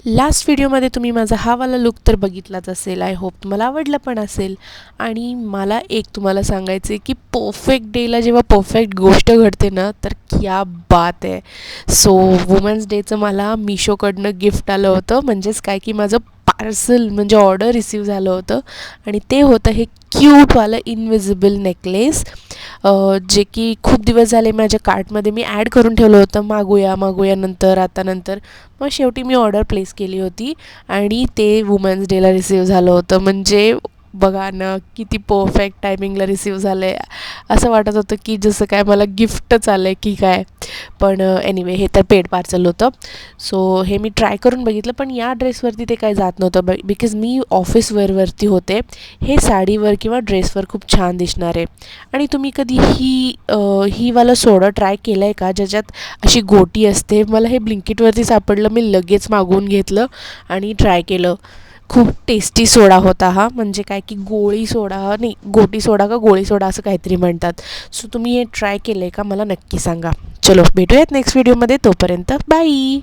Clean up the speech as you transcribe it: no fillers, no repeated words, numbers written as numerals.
Last व्हिडिओमध्ये तुम्ही माझा हा वाला लुक तर बघितलाच असेल. आय होप तुम्हाला आवडलं पण असेल. आणि मला एक तुम्हाला सांगायचं आहे की परफेक्ट डेला जेव्हा परफेक्ट गोष्ट घडते ना, तर क्या बात आहे. सो वुमन्स डेचं मला मिशोकडनं गिफ्ट आलं होतं. म्हणजेच काय की माझं पार्सल म्हणजे ऑर्डर रिसीव झालं होतं आणि ते होतं हे क्यूटवालं इनविजिबल नेकलेस, जे की खूप दिवस झाले माझ्या कार्टमध्ये मी ॲड करून ठेवलं होतं. मागूया नंतर, आता नंतर. मग शेवटी मी ऑर्डर प्लेस केली होती आणि ते वुमन्स डेला रिसीव झालं होतं. म्हणजे बघा ना, किती परफेक्ट टायमिंगला रिसीव झालं आहे. असं वाटत होतं की जसं काय मला गिफ्टच आलं आहे की काय. पण एनिवे हे तर पेड पार्सल होतं. सो हे मी ट्राय करून बघितलं, पण या ड्रेसवरती ते काही जात नव्हतं. बिकॉज मी ऑफिस वेअरवरती होते. हे साडीवर किंवा ड्रेसवर खूप छान दिसणार आहे. आणि तुम्ही कधी ही वाला सोडा ट्राय केलं आहे का, ज्याच्यात अशी गोटी असते? मला हे ब्लिंकिटवरती सापडलं. मी लगेच मागवून घेतलं आणि ट्राय केलं. खूप टेस्टी सोडा होता हा. म्हणजे काय की गोळी सोडा नाही, गोटी सोडा का गोळी सोडा असं काहीतरी म्हणतात. सो तुम्ही हे ट्राय केलं आहे का, मला नक्की सांगा. चलो भेटूयात नेक्स्ट व्हिडिओमध्ये. तोपर्यंत बाई.